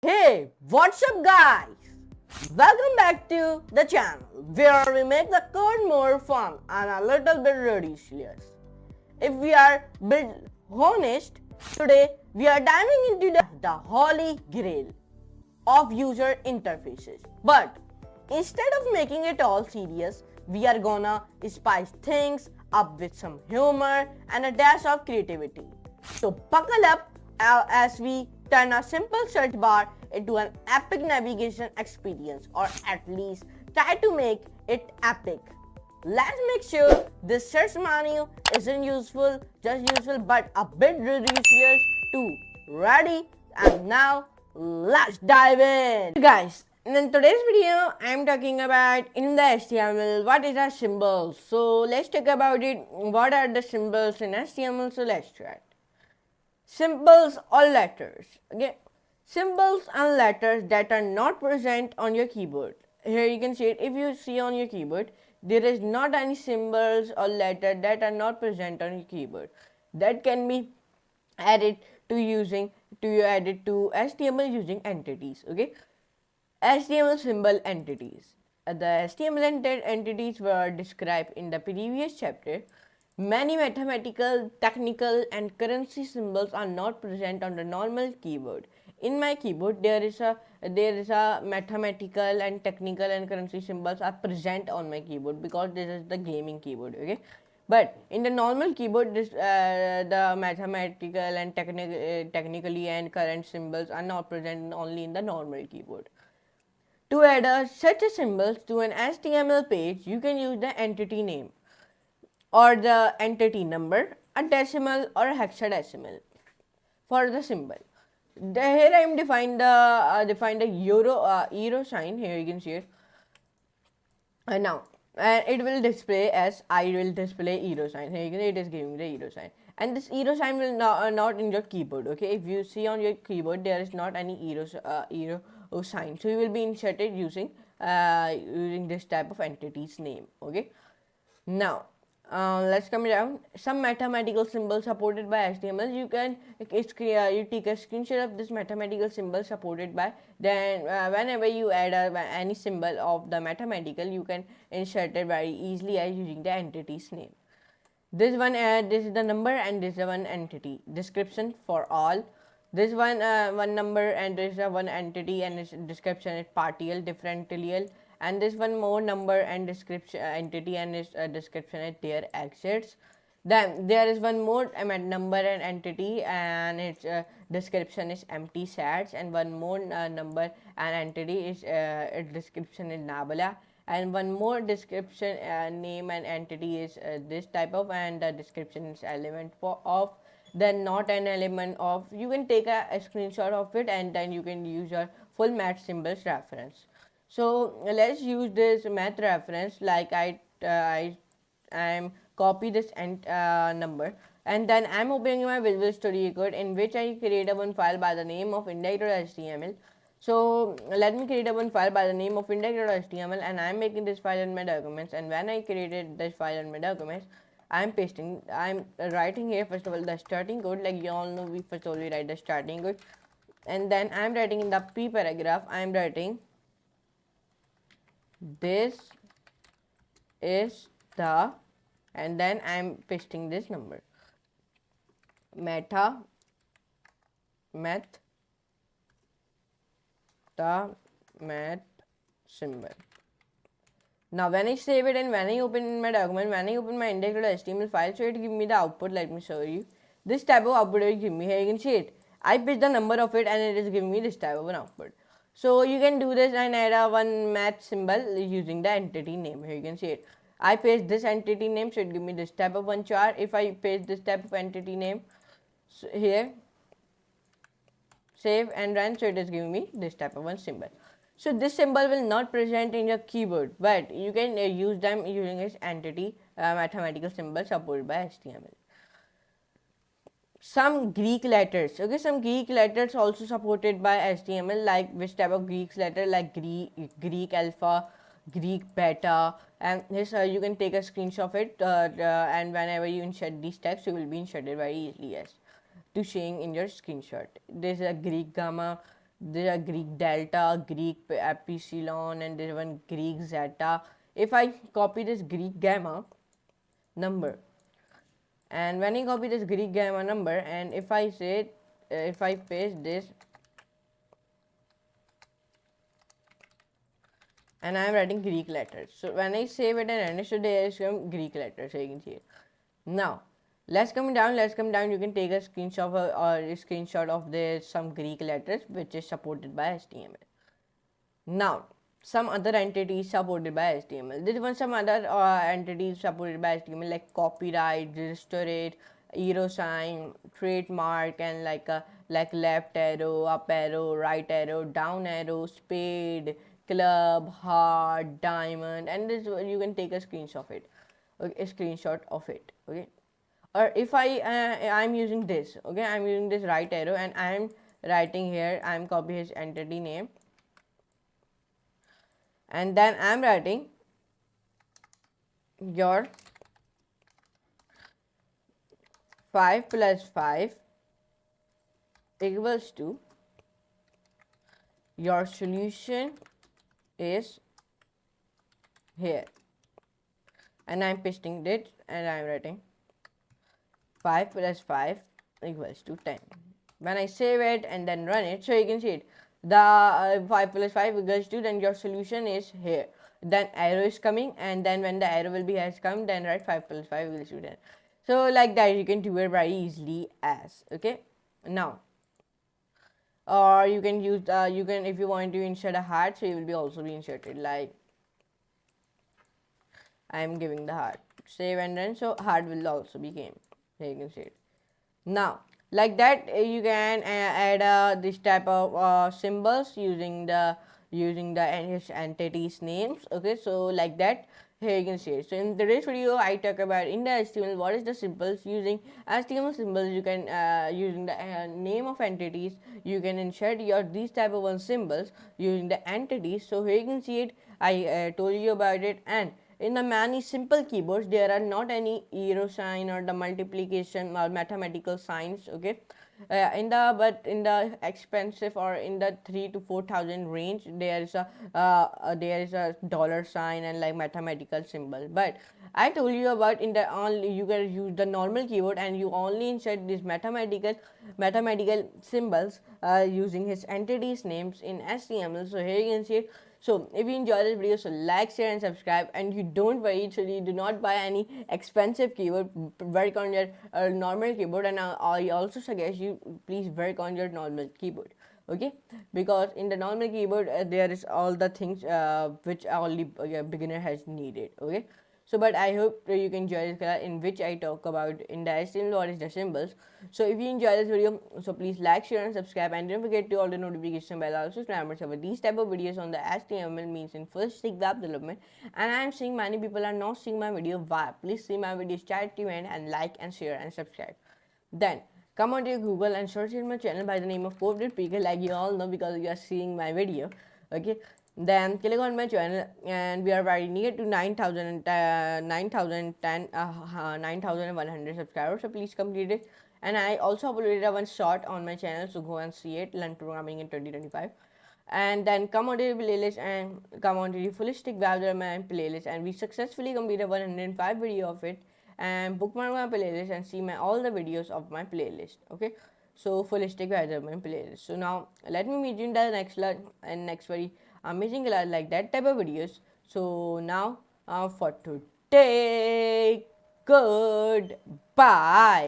Hey, what's up guys? Welcome back to the channel where we make the code more fun and a little bit ridiculous. If we are bit honest, today we are diving into the holy grail of user interfaces. But instead of making it all serious, we are gonna spice things up with some humor and a dash of creativity. So buckle up as we turn a simple search bar into an epic navigation experience, or at least try to make it epic. Let's make sure this search menu isn't just useful, but a bit ridiculous too. Ready? And now let's dive in. Guys, in today's video, I'm talking about in the HTML, what is a symbol. So let's talk about it. What are the symbols in HTML? So let's try it. Symbols or letters. Okay, symbols and letters that are not present on your keyboard. Here you can see it. If you see on your keyboard, there is not any symbols or letters that are not present on your keyboard. That can be added to HTML using entities. Okay, HTML symbol entities. The HTML entities were described in the previous chapter. Many mathematical, technical, and currency symbols are not present on the normal keyboard. In my keyboard, there is a mathematical and technical and currency symbols are present on my keyboard because this is the gaming keyboard. Okay, but in the normal keyboard, the mathematical and technically and current symbols are not present only in the normal keyboard. To add such a symbols to an HTML page, you can use the entity name or the entity number, a decimal or a hexadecimal for the symbol. Here I am defined the euro sign. Here you can see it. Now it will display as I will display euro sign. Here you can see it is giving the euro sign, and this euro sign will not in your keyboard. Okay, if you see on your keyboard there is not any euro sign, so you will be inserted using this type of entity's name. Okay, now let's come down. Some mathematical symbols supported by HTML. You take a screenshot of this mathematical symbol supported by. Then whenever you add any symbol of the mathematical, you can insert it very easily as using the entity's name. This is the number, and this is one entity. Description for all. This one number, and this is one entity, and its description is partial, differential, and this one more number and description entity, and its description is their exits. Then there is one more number and entity, and its description is empty sets, and one more number and entity is its description is nabla, and one more description name and entity is this type of, and the description is element of, then not an element of. You can take a screenshot of it, and then you can use your full math symbols reference. So let's use this math reference. Like I'm copy this number, and then I'm opening my Visual Studio Code, in which I create a one file by the name of index.html. So let me create a one file by the name of index.html, and I'm making this file in my documents. And when I created this file in my documents, I'm writing here first of all the starting code. Like you all know, we first of all write the starting code, and then I'm writing in the p paragraph, I'm writing this is the, and then I'm pasting this number, math symbol. Now when I save it and when I open in my document, when I open my index.html file, so it give me the output. Let me show you. This type of output it will give me. Here you can see it. I paste the number of it, and it is giving me this type of an output. So you can do this and add a one math symbol using the entity name. Here you can see it. I paste this entity name, so it give me this type of one chart. If I paste this type of entity name, so here, save and run, so it is giving me this type of one symbol. So this symbol will not present in your keyboard, but you can use them using its entity mathematical symbol supported by HTML. Some Greek letters. Okay, some Greek letters also supported by HTML. Like which type of Greek letter? Like Greek alpha, Greek beta, and this you can take a screenshot of it, and whenever you insert these types, you will be inserted very easily. Yes, to showing in your screenshot. This is a Greek gamma, There are Greek delta, Greek epsilon, and there's one Greek zeta. If I copy this Greek gamma number, and when I copy this Greek gamma number, and if I say, if I paste this, and I am writing Greek letters. So when I save it and run it, so there is some Greek letters, so you can see it. Now, let's come down. You can take a screenshot of this some Greek letters which is supported by HTML. Now, some other entities supported by HTML. There were some other entities supported by HTML like copyright, register rate, euro sign, trademark, and like left arrow, up arrow, right arrow, down arrow, spade, club, heart, diamond, and this you can take a screenshot of it. Okay, a screenshot of it. Okay, or if I'm using this. Okay, I'm using this right arrow and I'm writing here. I'm copying his entity name. And then I'm writing your 5 plus 5 equals to your solution is here, and I'm pasting it and I'm writing 5 plus 5 equals to 10. When I save it and then run it, so you can see it, the 5 plus 5 equals to, then your solution is here, then arrow is coming, and then when the arrow will be has come, then write 5 plus 5 equals to 10. So like that you can do it very easily as. Okay, now, or you can use you can, if you want to insert a heart, so it will be also be inserted, like I am giving the heart, save and run, so heart will also be came. Here you can see it. Now, like that you can add this type of symbols using the entities names. Okay, so like that, here you can see it. So in today's video I talk about in the HTML what is the symbols. Using HTML symbols you can using the name of entities, you can insert your these type of one symbols using the entities. So here you can see it, I told you about it. And in the many simple keyboards, there are not any euro sign or the multiplication or mathematical signs. Okay, in the expensive or in the 3 to 4,000 range, there is a dollar sign and like mathematical symbol. But I told you about in the only you can use the normal keyboard and you only insert these mathematical symbols using his entities names in HTML. So here you can see it. So if you enjoy this video, so like, share and subscribe, and you don't worry, so you do not buy any expensive keyboard, work on your normal keyboard. And I also suggest you please work on your normal keyboard. Okay, because in the normal keyboard there is all the things which only beginner has needed. Okay, so but I hope you can enjoy this class in which I talk about in the HTML what is the symbols. So if you enjoy this video, so please like, share and subscribe, and don't forget to all the notification bell also to remember about these type of videos on the HTML means in full stack web development. And I am seeing many people are not seeing my video. Why? Please see my video start to end and like and share and subscribe. Then come on to your Google and search in my channel by the name of CodeWithPk, like you all know because you are seeing my video. Okay, then click on my channel, and we are very near to 9,100 subscribers, so please complete it. And I also uploaded one short on my channel, so go and see it, Learn Programming in 2025. And then come on to the playlist and come on to the full stack web development playlist, and we successfully completed 105 video of it. And bookmark my playlist and see all the videos of my playlist. Okay, so full stack web development playlist. So now let me meet you in the next class and next very amazing class like that type of videos. So now for today, goodbye.